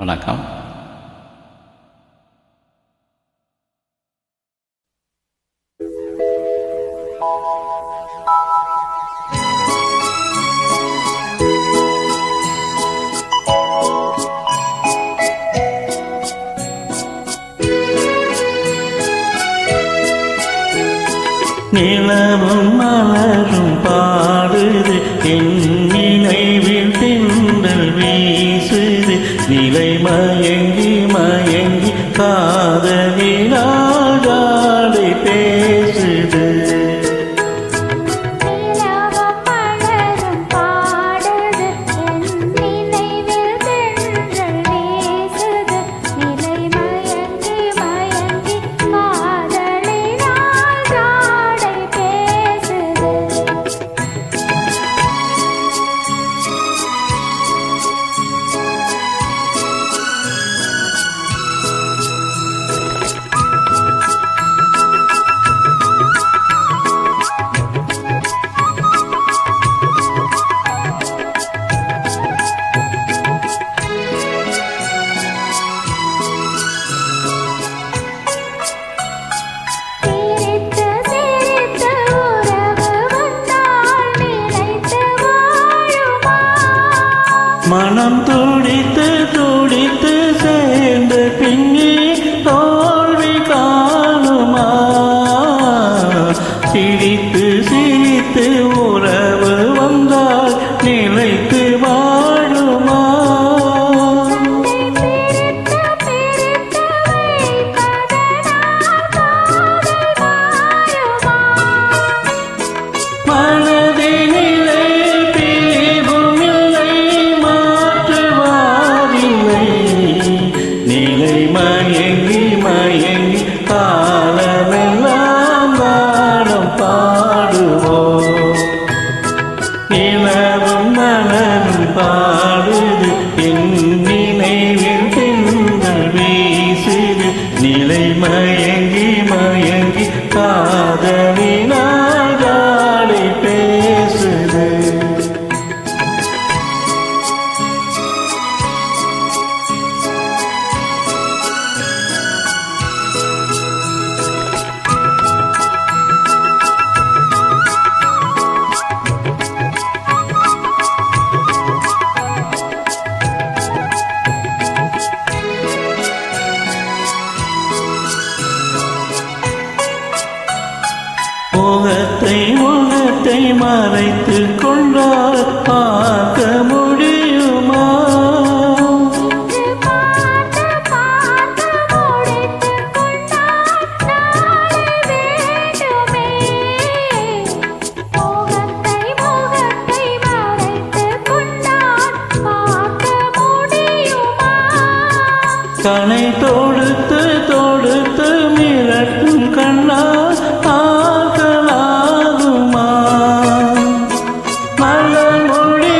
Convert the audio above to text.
வணக்கம். நிலவும் மலரும் பாடுது, என் நினைவில் தென்றல் வீசுது, நிலை மயங்கி மயங்கி காதலினால் ஜாடை பேசுது. மனம் துடித்து துடித்து சேர்ந்த பின்னே தோல்வி காணுமா? சிரித்து சிரித்து உறவு வந்தால் நிலைத்து வாழுமா? மயங்கி மயங்கி காலமெல்லாம் வானம் பாடுவோம். நிலவும் நலனும் பாடுது, என் நினைவில் தென்றல் வீசுது, நிலை மயங்கி மயங்கி காதலினால் ஜாடை பேசுது. முகத்தை மறைத்து கொண்டால் பார்க்க முடியுமா? கனை தொடுத்து தொடுத்து மிரட்டும் கண்ணா ஆகலாகுமா? மலர் மொழி